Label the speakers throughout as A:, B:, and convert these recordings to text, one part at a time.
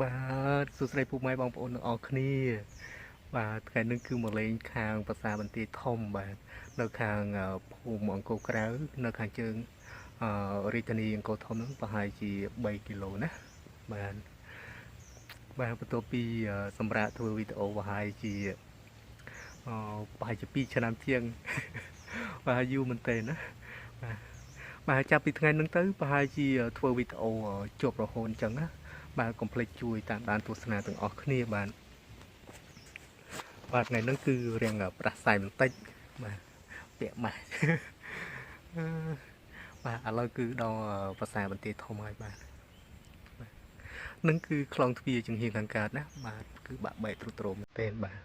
A: បាទសួស្តីពុកម៉ែបងប្អូនទាំងអស់គ្នាបាទថ្ងៃនេះគឺមកលេងខាងប្រាសាទបន្ទាយធំបាទនៅខាងភូមិអង្គរក្រៅនៅខាងជើងរាជធានីអង្គរធំហ្នឹងប្រហែលជា3គីឡូណាបាទបន្ទាប់ពីសម្រាប់ធ្វើវីដេអូប្រហែលជា2ឆ្នាំជាងបាទយូរមែនតើណាបាទបាទចាប់ពីថ្ងៃហ្នឹងទៅប្រហែលជាធ្វើវីដេអូជាប់រហូតអញ្ចឹងណាបាទកុំភ្លេចជួយតាមដានទស្សនាទាំងអស់គ្នាបាទថ្ងៃហ្នឹងគឺរៀងប្រះសាយបន្តិចបាទពាក់ម៉ាស់បាទឥឡូវគឺដល់ភាសាបន្ទាយធំហើយបាទនឹងគឺខ្លងទ្វារជំហានខាងកើតណាបាទគឺបាក់បែកទ្រុឌទ្រោមមែនបាទ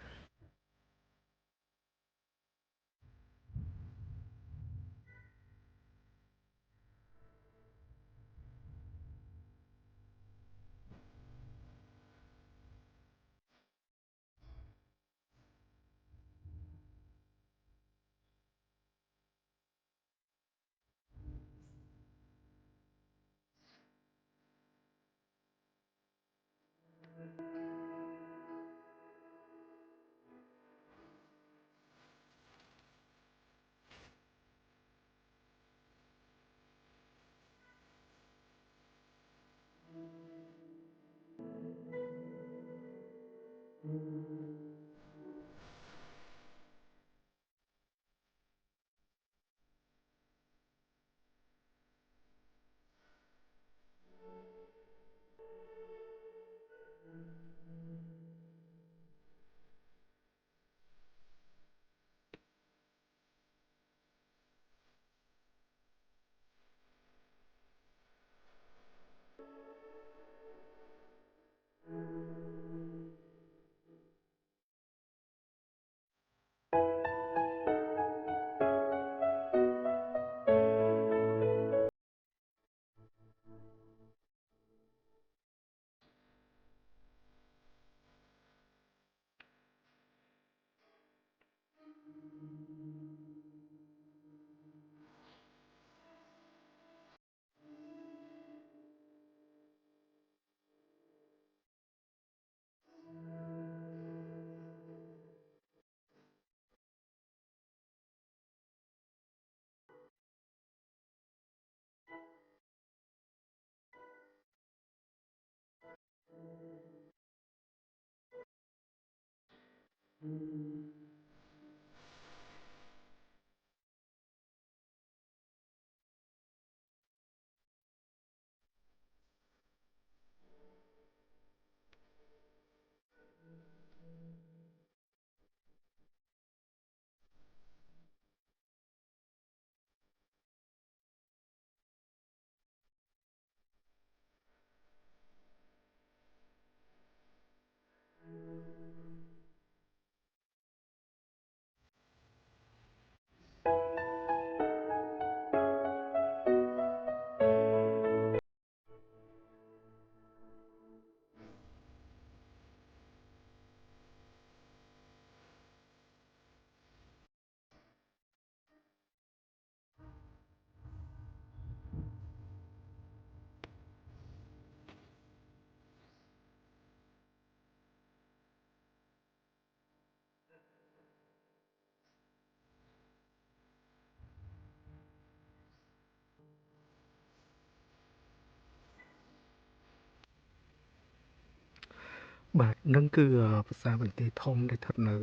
A: បាទនឹងគឺភាសាបន្ទាយធំដែលស្ថិតនៅ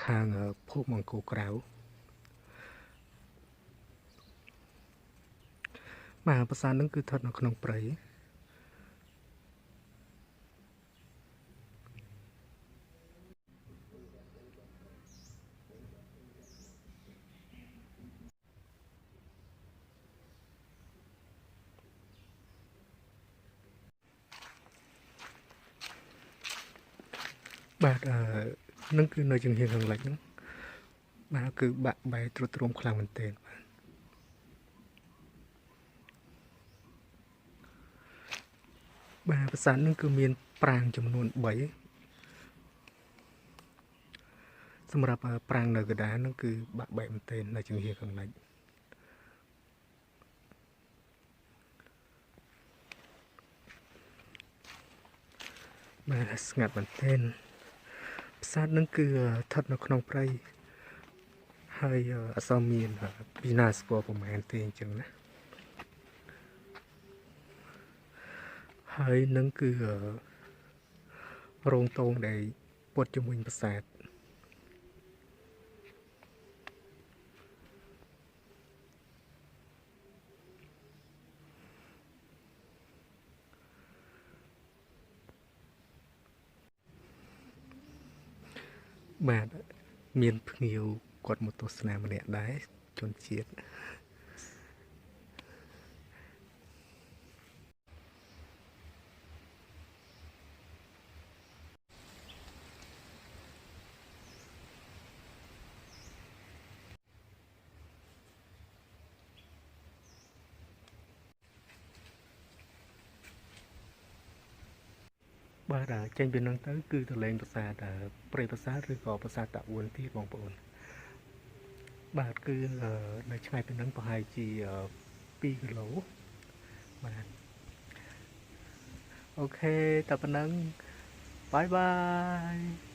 A: ខាងភូមិអង្គរក្រៅបាទភាសានឹងគឺស្ថិតនៅក្នុងព្រៃបាទនឹងគឺនៅជំហានខាងលិចហ្នឹងបាទគឺបាក់បែកទ្រុឌទ្រោមខ្លាំងមែនទែនបាទភាសានឹងគឺមានប្រាង្គចំនួន3សម្រាប់ប្រាង្គនៅកណ្ដាលហ្នឹងគឺបាក់បែកមែនទែននៅជំហានខាងលិច បាទស្ងាត់មែនទែនប្រាសាទនឹងគឺស្ថិតនៅក្នុងព្រៃហើយអត់សូវមានពីណាស្គាល់ប្រហែលទេអញ្ចឹងណាហើយនឹងគឺរោងទងដែលព័ទ្ធជាមួយប្រាសាទបាទមានភ្ញៀវគាត់មកទស្សនាម្នាក់ដែរជនជាតិបាទចេញពីនឹងទៅគឺទៅលេងប្រាសាទព្រៃប្រាសាទឬក៏ប្រាសាទតាអួនទៀតបងប្អូនបាទគឺនៅឆ្ងាយពីនឹងប្រហែលជា2គីឡូបាទអូខេតែប៉ុណ្ណឹងបាយបាយ